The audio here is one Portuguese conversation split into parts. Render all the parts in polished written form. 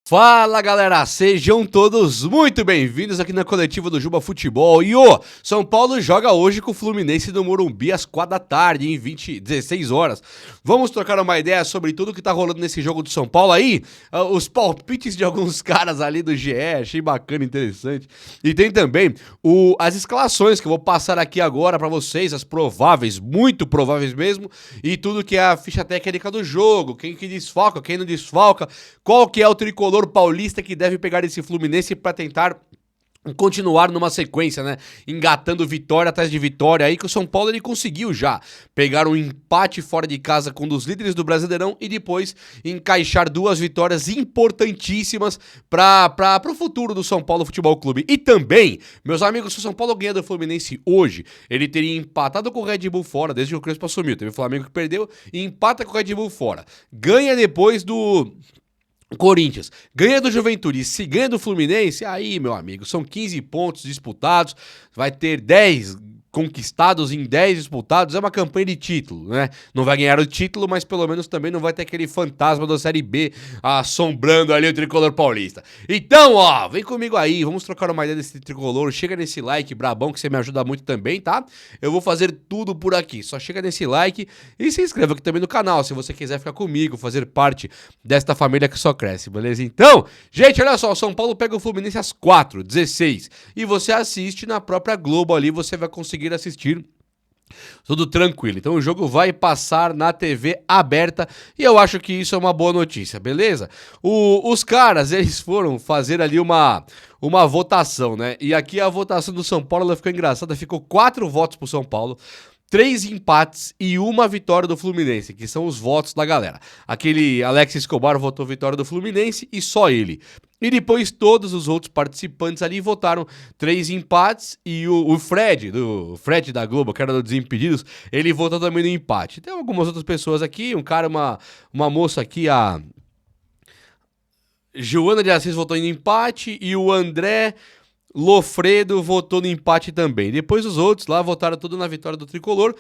Fala galera, sejam todos muito bem-vindos aqui na coletiva do Juba Futebol. E o São Paulo joga hoje com o Fluminense do Morumbi às 4 da tarde, em 16 horas. Vamos trocar uma ideia sobre tudo que tá rolando nesse jogo do São Paulo aí, os palpites de alguns caras ali do GE, achei bacana, interessante. E tem também as escalações que eu vou passar aqui agora pra vocês, as prováveis, muito prováveis mesmo, e tudo que é a ficha técnica do jogo, quem que desfalca, quem não desfalca, qual que é o tricolor paulista que deve pegar esse Fluminense para tentar continuar numa sequência, né? Engatando vitória atrás de vitória aí, que o São Paulo ele conseguiu já pegar um empate fora de casa com um dos líderes do Brasileirão e depois encaixar duas vitórias importantíssimas para o futuro do São Paulo Futebol Clube. E também, meus amigos, se o São Paulo ganhar do Fluminense hoje, ele teria empatado com o Red Bull fora, desde que o Crespo assumiu. Teve o Flamengo que perdeu e empata com o Red Bull fora. Ganha depois do Corinthians, ganha do Juventude, se ganha do Fluminense, aí, meu amigo, são 15 pontos disputados, vai ter 10 conquistados em 10 disputados, é uma campanha de título, né? Não vai ganhar o título, mas pelo menos também não vai ter aquele fantasma da Série B assombrando ali o tricolor paulista. Então, ó, vem comigo aí, vamos trocar uma ideia desse tricolor, chega nesse like brabão que você me ajuda muito também, tá? Eu vou fazer tudo por aqui, só chega nesse like e se inscreva aqui também no canal, se você quiser ficar comigo, fazer parte desta família que só cresce, beleza? Então, gente, olha só, o São Paulo pega o Fluminense às 4h16 e você assiste na própria Globo ali, você vai conseguir assistir tudo tranquilo. Então o jogo vai passar na TV aberta e eu acho que isso é uma boa notícia, beleza? Os caras, eles foram fazer ali uma votação, né? E aqui a votação do São Paulo ela ficou engraçada, ficou 4 votos pro São Paulo, 3 empates e uma vitória do Fluminense, que são os votos da galera. Aquele Alex Escobar votou vitória do Fluminense e só ele. E depois todos os outros participantes ali votaram 3 empates e o Fred, da Globo, que era do Desimpedidos, ele votou também no empate. Tem algumas outras pessoas aqui, um cara, uma moça aqui, a Joana de Assis votou no empate e o André Lofredo votou no empate também. Depois os outros lá votaram tudo na vitória do Tricolor.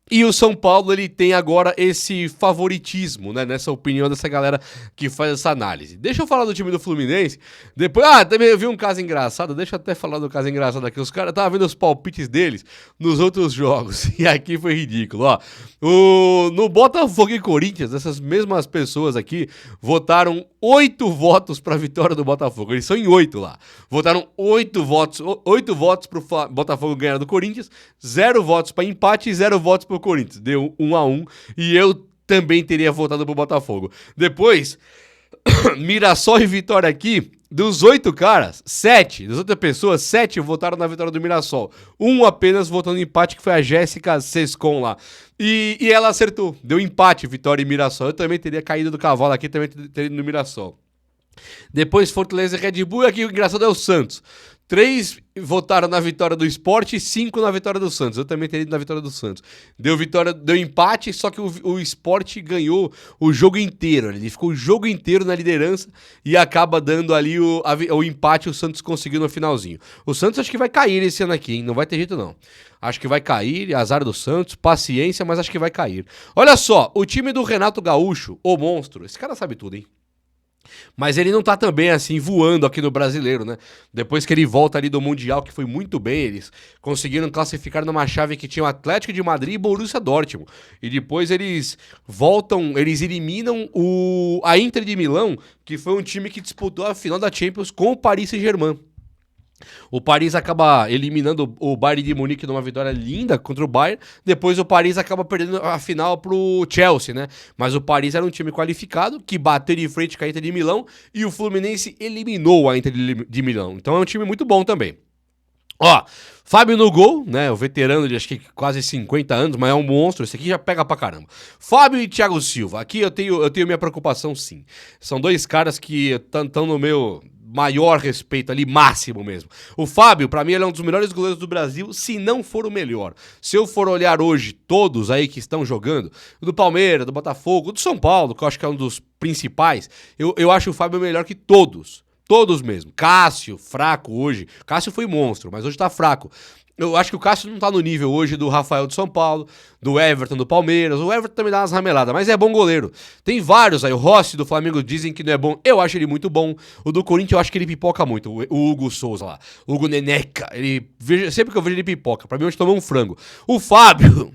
E o São Paulo, ele tem agora esse favoritismo, né, nessa opinião dessa galera que faz essa análise. Deixa eu falar do time do Fluminense, depois, também eu vi um caso engraçado, deixa eu até falar do caso engraçado aqui, os caras estavam vendo os palpites deles nos outros jogos, e aqui foi ridículo, ó. No Botafogo e Corinthians, essas mesmas pessoas aqui votaram 8 votos pra vitória do Botafogo, eles são em 8 lá, votaram 8 votos pro Botafogo ganhar do Corinthians, 0 votos pra empate e 0 votos pro Corinthians, deu 1-1 e eu também teria votado pro Botafogo. Depois, Mirassol e Vitória aqui, dos 8 caras, 7, das outras pessoas, 7 votaram na vitória do Mirassol. Um apenas votou no empate, que foi a Jéssica Sescon lá. E ela acertou, deu empate, Vitória e Mirassol. Eu também teria caído do cavalo aqui, também teria ido no Mirassol. Depois Fortaleza e Red Bull, e aqui o engraçado é o Santos. 3 votaram na vitória do Sport e 5 na vitória do Santos. Eu também teria ido na vitória do Santos. Deu empate, só que o Sport ganhou o jogo inteiro. Ele ficou o jogo inteiro na liderança e acaba dando ali o empate, o Santos conseguiu no finalzinho. O Santos acho que vai cair esse ano aqui, hein? Não vai ter jeito não. Acho que vai cair, azar do Santos, paciência, mas acho que vai cair. Olha só, o time do Renato Gaúcho, o monstro, esse cara sabe tudo, hein? Mas ele não tá também assim voando aqui no Brasileiro, né? Depois que ele volta ali do Mundial, que foi muito bem, eles conseguiram classificar numa chave que tinha o Atlético de Madrid e Borussia Dortmund. E depois eles voltam, eles eliminam a Inter de Milão, que foi um time que disputou a final da Champions com o Paris Saint-Germain. O Paris acaba eliminando o Bayern de Munique numa vitória linda contra o Bayern. Depois o Paris acaba perdendo a final pro Chelsea, né? Mas o Paris era um time qualificado que bateu de frente com a Inter de Milão e o Fluminense eliminou a Inter de Milão. Então é um time muito bom também. Ó, Fábio no gol, né? O veterano de acho que quase 50 anos, mas é um monstro. Esse aqui já pega pra caramba. Fábio e Thiago Silva. Aqui eu tenho minha preocupação, sim. São dois caras que estão no meu maior respeito ali, máximo mesmo. O Fábio, pra mim, ele é um dos melhores goleiros do Brasil, se não for o melhor. Se eu for olhar hoje todos aí que estão jogando, do Palmeiras, do Botafogo, do São Paulo, que eu acho que é um dos principais, eu acho o Fábio melhor que todos. Todos mesmo. Cássio, fraco hoje. Cássio foi monstro, mas hoje tá fraco. Eu acho que o Cássio não tá no nível hoje do Rafael do São Paulo, do Everton do Palmeiras. O Everton também dá umas rameladas, mas é bom goleiro. Tem vários aí. O Rossi do Flamengo dizem que não é bom. Eu acho ele muito bom. O do Corinthians eu acho que ele pipoca muito. O Hugo Souza lá. O Hugo Neneca. Sempre que eu vejo ele pipoca. Pra mim, hoje tomou um frango. O Fábio.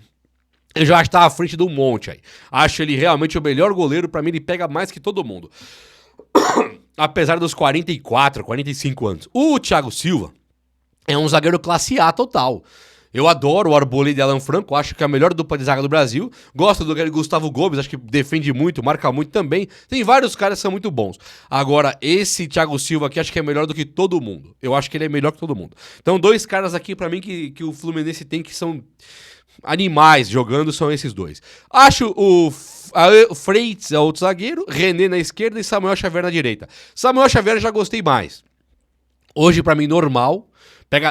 Eu já acho que tá à frente do monte aí. Acho ele realmente o melhor goleiro. Pra mim, ele pega mais que todo mundo. Apesar dos 44, 45 anos. O Thiago Silva é um zagueiro classe A total. Eu adoro o Arboleda e Alan Franco, acho que é a melhor dupla de zaga do Brasil. Gosto do Gustavo Gomes, acho que defende muito, marca muito também. Tem vários caras que são muito bons. Agora, esse Thiago Silva aqui, acho que é melhor do que todo mundo. Eu acho que ele é melhor que todo mundo. Então, dois caras aqui pra mim que o Fluminense tem que são animais jogando, são esses dois. Acho o Freitas é outro zagueiro, René na esquerda e Samuel Xavier na direita. Samuel Xavier já gostei mais. Hoje, pra mim, normal.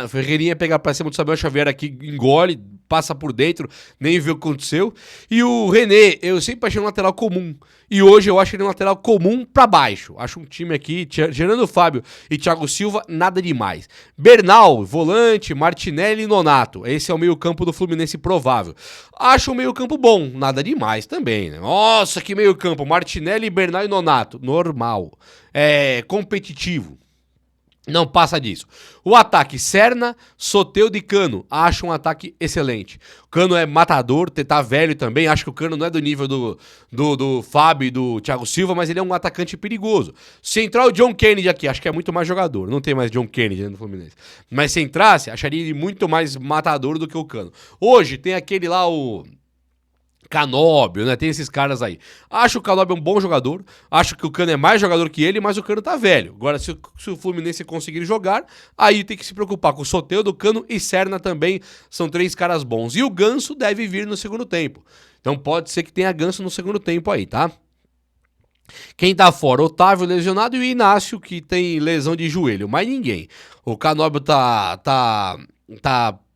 Ferreirinha pegar pra cima do Samuel Xavier aqui, engole, passa por dentro, nem vê o que aconteceu. E o René, eu sempre achei um lateral comum. E hoje eu acho ele um lateral comum pra baixo. Acho um time aqui, Gerando Fábio e Thiago Silva, nada demais. Bernal, volante, Martinelli e Nonato. Esse é o meio-campo do Fluminense provável. Acho o meio-campo bom, nada demais também, né? Nossa, que meio-campo. Martinelli, Bernal e Nonato. Normal. É competitivo. Não passa disso. O ataque, Serna, Soteldo e Cano. Acho um ataque excelente. O Cano é matador, tá velho também. Acho que o Cano não é do nível do Fábio e do Thiago Silva, mas ele é um atacante perigoso. Central, John Kennedy aqui. Acho que é muito mais jogador. Não tem mais John Kennedy no Fluminense. Mas se entrasse, acharia ele muito mais matador do que o Cano. Hoje tem aquele lá, o Canóbio, né? Tem esses caras aí. Acho o Canóbio um bom jogador. Acho que o Cano é mais jogador que ele, mas o Cano tá velho. Agora, se o Fluminense conseguir jogar, aí tem que se preocupar com o Soteldo, Cano e Serna também. São três caras bons. E o Ganso deve vir no segundo tempo. Então pode ser que tenha Ganso no segundo tempo aí, tá? Quem tá fora? Otávio lesionado e o Inácio, que tem lesão de joelho. Mais ninguém. O Canóbio tá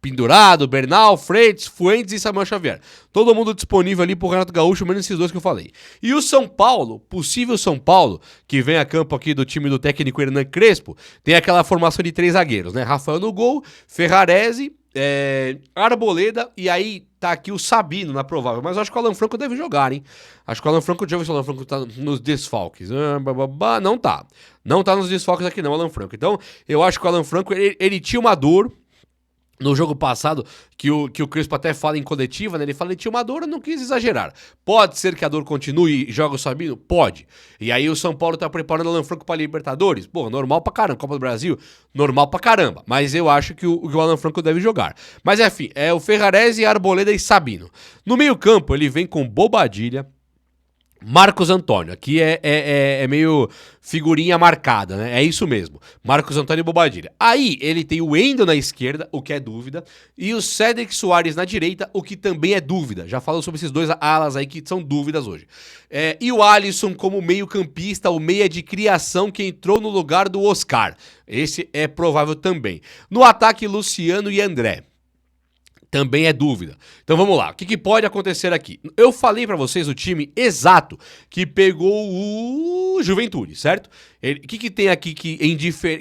pendurado, Bernal, Freitas, Fuentes e Samuel Xavier. Todo mundo disponível ali pro Renato Gaúcho, menos esses dois que eu falei. E o São Paulo, possível São Paulo, que vem a campo aqui do time do técnico Hernan Crespo, tem aquela formação de três zagueiros, né? Rafael no gol, Ferrarese, Arboleda e aí tá aqui o Sabino na provável. Mas eu acho que o Alan Franco deve jogar, hein? Acho que o Alan Franco, deixa eu ver se o Alan Franco tá nos desfalques. Não tá. Não tá nos desfalques aqui não, Alan Franco. Então, eu acho que o Alan Franco, ele tinha uma dor no jogo passado, que o Crespo até fala em coletiva, né? Ele fala que tinha uma dor, eu não quis exagerar. Pode ser que a dor continue e joga o Sabino? Pode. E aí o São Paulo tá preparando o Alan Franco pra Libertadores? Pô, normal pra caramba. Copa do Brasil? Normal pra caramba. Mas eu acho que o Alan Franco deve jogar. Mas enfim, é o Ferrarese, Arboleda e Sabino. No meio campo, ele vem com Bobadilha, Marcos Antônio, aqui é meio figurinha marcada, né? É isso mesmo. Marcos Antônio e Bobadilha. Aí ele tem o Wendel na esquerda, o que é dúvida, e o Cédric Soares na direita, o que também é dúvida. Já falo sobre esses dois alas aí que são dúvidas hoje. E o Alisson como meio-campista, o meia de criação que entrou no lugar do Oscar. Esse é provável também. No ataque, Luciano e André. Também é dúvida. Então vamos lá. O que pode acontecer aqui? Eu falei pra vocês o time exato que pegou o Juventude, certo? O que tem aqui que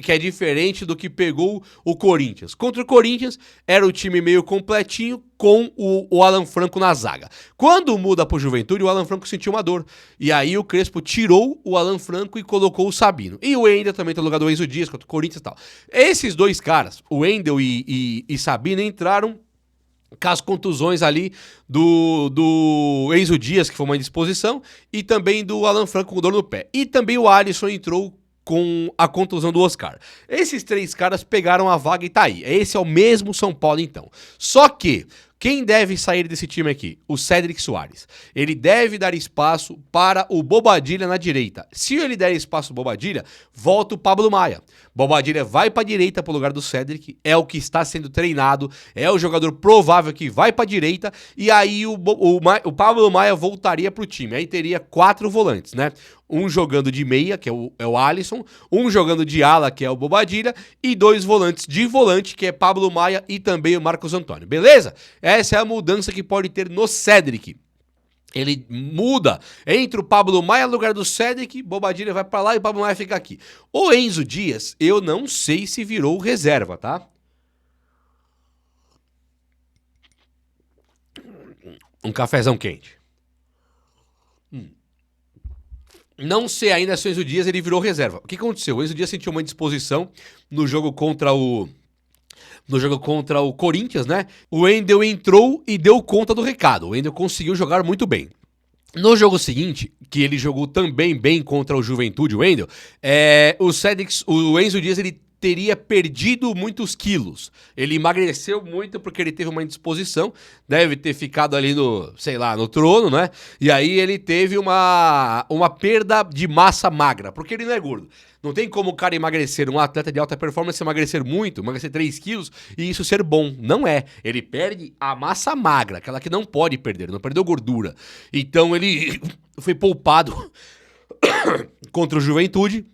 é diferente do que pegou o Corinthians? Contra o Corinthians era o time meio completinho com o Alan Franco na zaga. Quando muda pro Juventude, o Alan Franco sentiu uma dor. E aí o Crespo tirou o Alan Franco e colocou o Sabino. E o Wendel também tá no lugar do Enzo Dias contra o Corinthians e tal. Esses dois caras, o Wendel e Sabino, entraram com as contusões ali do Enzo Dias, que foi uma indisposição, e também do Alan Franco com dor no pé. E também o Alisson entrou com a contusão do Oscar. Esses três caras pegaram a vaga e tá aí. Esse é o mesmo São Paulo, então. Só que quem deve sair desse time aqui? O Cédric Soares. Ele deve dar espaço para o Bobadilha na direita. Se ele der espaço ao Bobadilha, volta o Pablo Maia. Bobadilha vai para a direita para o lugar do Cédric, é o que está sendo treinado, é o jogador provável que vai para a direita, e aí o Pablo Maia voltaria para o time. Aí teria 4 volantes, né? Um jogando de meia, que é o Alisson, um jogando de ala, que é o Bobadilha, e 2 volantes de volante, que é Pablo Maia e também o Marcos Antônio. Beleza? Essa é a mudança que pode ter no Cédric. Ele muda entre o Pablo Maia no lugar do Cédric, Bobadilha vai pra lá e o Pablo Maia fica aqui. O Enzo Dias, eu não sei se virou reserva, tá? Um cafezão quente. Não sei ainda se o Enzo Dias ele virou reserva. O que aconteceu? O Enzo Dias sentiu uma indisposição no jogo contra o Corinthians, né? O Wendel entrou e deu conta do recado. O Wendel conseguiu jogar muito bem. No jogo seguinte, que ele jogou também bem contra o Juventude, o Wendel, o Enzo Dias ele teria perdido muitos quilos. Ele emagreceu muito porque ele teve uma indisposição, deve ter ficado ali no trono, né? E aí ele teve uma perda de massa magra, porque ele não é gordo. Não tem como o cara emagrecer, um atleta de alta performance emagrecer muito, emagrecer 3 quilos e isso ser bom. Não é. Ele perde a massa magra, aquela que não pode perder, não perdeu gordura. Então ele foi poupado contra o Juventude.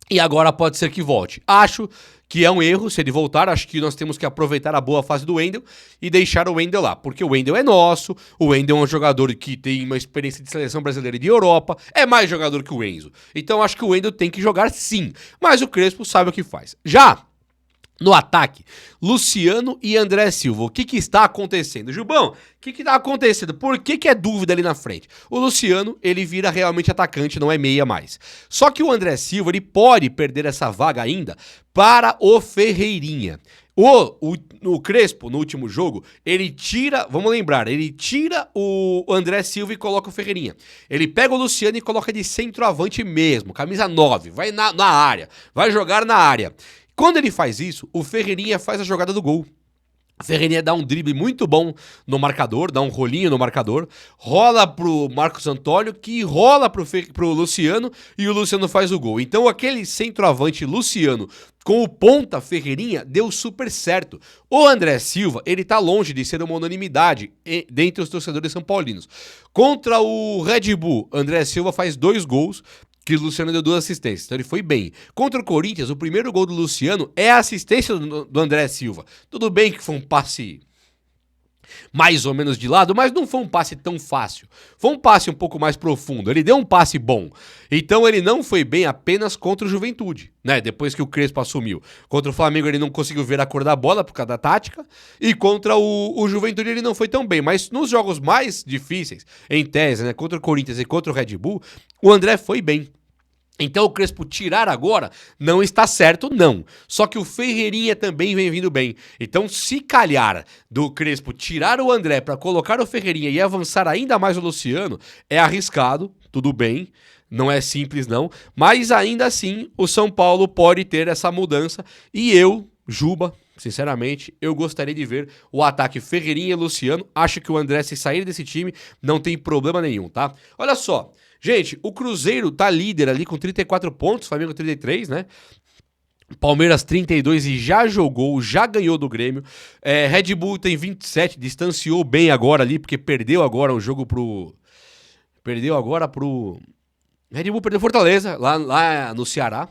E agora pode ser que volte. Acho que é um erro se ele voltar. Acho que nós temos que aproveitar a boa fase do Wendel e deixar o Wendel lá. Porque o Wendel é nosso. O Wendel é um jogador que tem uma experiência de seleção brasileira e de Europa. É mais jogador que o Enzo. Então acho que o Wendel tem que jogar sim. Mas o Crespo sabe o que faz. Já no ataque, Luciano e André Silva. O que está acontecendo? Gilbão, o que está acontecendo? Por que é dúvida ali na frente? O Luciano, ele vira realmente atacante, não é meia mais. Só que o André Silva, ele pode perder essa vaga ainda para o Ferreirinha. O Crespo, no último jogo, ele tira, vamos lembrar, ele tira o André Silva e coloca o Ferreirinha. Ele pega o Luciano e coloca de centroavante mesmo, camisa 9, vai na área, vai jogar na área. Quando ele faz isso, o Ferreirinha faz a jogada do gol. O Ferreirinha dá um drible muito bom no marcador, dá um rolinho no marcador, rola pro Marcos Antônio, que rola pro Luciano, e o Luciano faz o gol. Então aquele centroavante Luciano com o ponta Ferreirinha deu super certo. O André Silva, ele tá longe de ser uma unanimidade dentre os torcedores são paulinos. Contra o Red Bull, André Silva faz 2 gols, que o Luciano deu 2 assistências, então ele foi bem. Contra o Corinthians, o primeiro gol do Luciano é a assistência do André Silva. Tudo bem que foi um passe mais ou menos de lado, mas não foi um passe tão fácil. Foi um passe um pouco mais profundo, ele deu um passe bom. Então ele não foi bem apenas contra o Juventude, né? Depois que o Crespo assumiu. Contra o Flamengo ele não conseguiu ver a cor da bola por causa da tática, e contra o Juventude ele não foi tão bem. Mas nos jogos mais difíceis, em tese, né? Contra o Corinthians e contra o Red Bull, o André foi bem. Então o Crespo tirar agora não está certo, não. Só que o Ferreirinha também vem vindo bem. Então se calhar do Crespo tirar o André para colocar o Ferreirinha e avançar ainda mais o Luciano, é arriscado, tudo bem. Não é simples não, mas ainda assim o São Paulo pode ter essa mudança e eu, Juba, sinceramente, eu gostaria de ver o ataque Ferreirinha e Luciano. Acho que o André, se sair desse time, não tem problema nenhum, tá? Olha só. Gente, o Cruzeiro tá líder ali com 34 pontos, Flamengo 33, né? Palmeiras 32 e já jogou, já ganhou do Grêmio. Red Bull tem 27, distanciou bem agora ali, porque perdeu agora o jogo pro... Red Bull perdeu Fortaleza, lá no Ceará.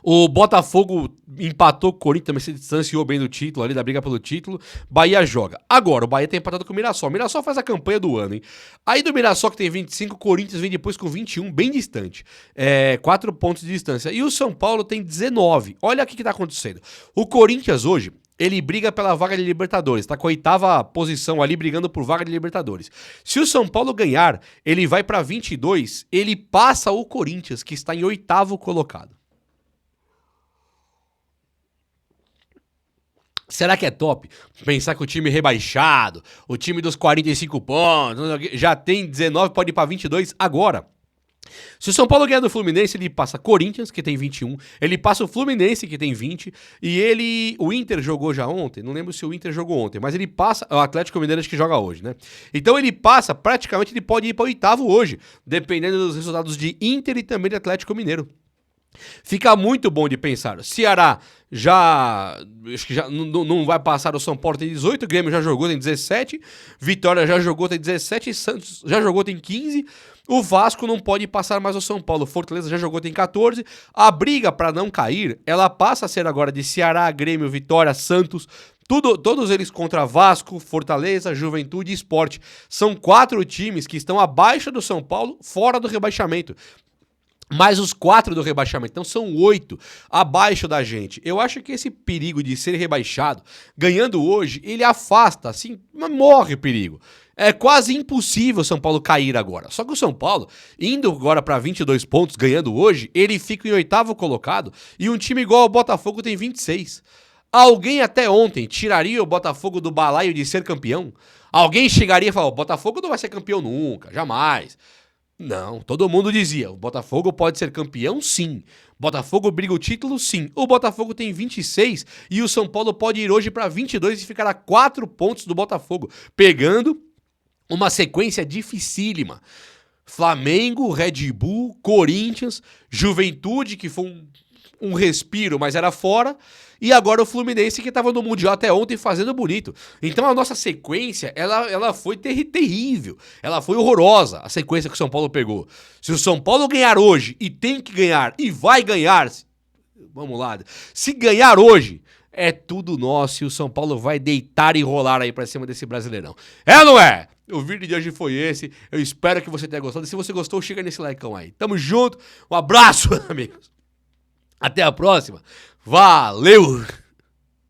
O Botafogo empatou com o Corinthians, também se distanciou bem do título, ali da briga pelo título. Bahia joga. Agora, o Bahia tá empatado com o Mirassol. O Mirassol faz a campanha do ano, hein? Aí do Mirassol, que tem 25, o Corinthians vem depois com 21, bem distante. 4 pontos de distância. E o São Paulo tem 19. Olha o que tá acontecendo. O Corinthians hoje, ele briga pela vaga de Libertadores, tá com a 8ª posição ali, brigando por vaga de Libertadores. Se o São Paulo ganhar, ele vai pra 22, ele passa o Corinthians, que está em 8º colocado. Será que é top pensar que o time rebaixado, o time dos 45 pontos, já tem 19, pode ir pra 22 agora? Se o São Paulo ganhar do Fluminense, ele passa Corinthians, que tem 21, ele passa o Fluminense, que tem 20, e o Inter jogou já ontem, não lembro se o Inter jogou ontem, mas ele passa, o Atlético Mineiro acho que joga hoje, né? Então ele passa, praticamente ele pode ir para o 8º hoje, dependendo dos resultados de Inter e também de Atlético Mineiro. Fica muito bom de pensar. Ceará acho que já não vai passar o São Paulo, tem 18, o Grêmio já jogou, tem 17, Vitória já jogou, tem 17, Santos já jogou, tem 15, o Vasco não pode passar mais o São Paulo, Fortaleza já jogou, tem 14, a briga para não cair, ela passa a ser agora de Ceará, Grêmio, Vitória, Santos, todos eles contra Vasco, Fortaleza, Juventude e Sport. São 4 times que estão abaixo do São Paulo, fora do rebaixamento. Mais os 4 do rebaixamento, então são 8 abaixo da gente. Eu acho que esse perigo de ser rebaixado, ganhando hoje, ele afasta, assim, morre o perigo. É quase impossível o São Paulo cair agora. Só que o São Paulo, indo agora para 22 pontos, ganhando hoje, ele fica em 8º colocado e um time igual ao Botafogo tem 26. Alguém até ontem tiraria o Botafogo do balaio de ser campeão? Alguém chegaria e falaria, o Botafogo não vai ser campeão nunca, jamais. Não, todo mundo dizia, o Botafogo pode ser campeão sim. Botafogo briga o título sim. O Botafogo tem 26 e o São Paulo pode ir hoje para 22 e ficar a 4 pontos do Botafogo, pegando uma sequência dificílima. Flamengo, Red Bull, Corinthians, Juventude, que foi um respiro, mas era fora, e agora o Fluminense, que estava no Mundial até ontem fazendo bonito. Então a nossa sequência, ela foi terrível, ela foi horrorosa, a sequência que o São Paulo pegou. Se o São Paulo ganhar hoje, e tem que ganhar, e vai ganhar, vamos lá, se ganhar hoje, é tudo nosso e o São Paulo vai deitar e rolar aí pra cima desse Brasileirão. É ou não é? O vídeo de hoje foi esse. Eu espero que você tenha gostado. E se você gostou, chega nesse likeão aí. Tamo junto. Um abraço, amigos. Até a próxima. Valeu!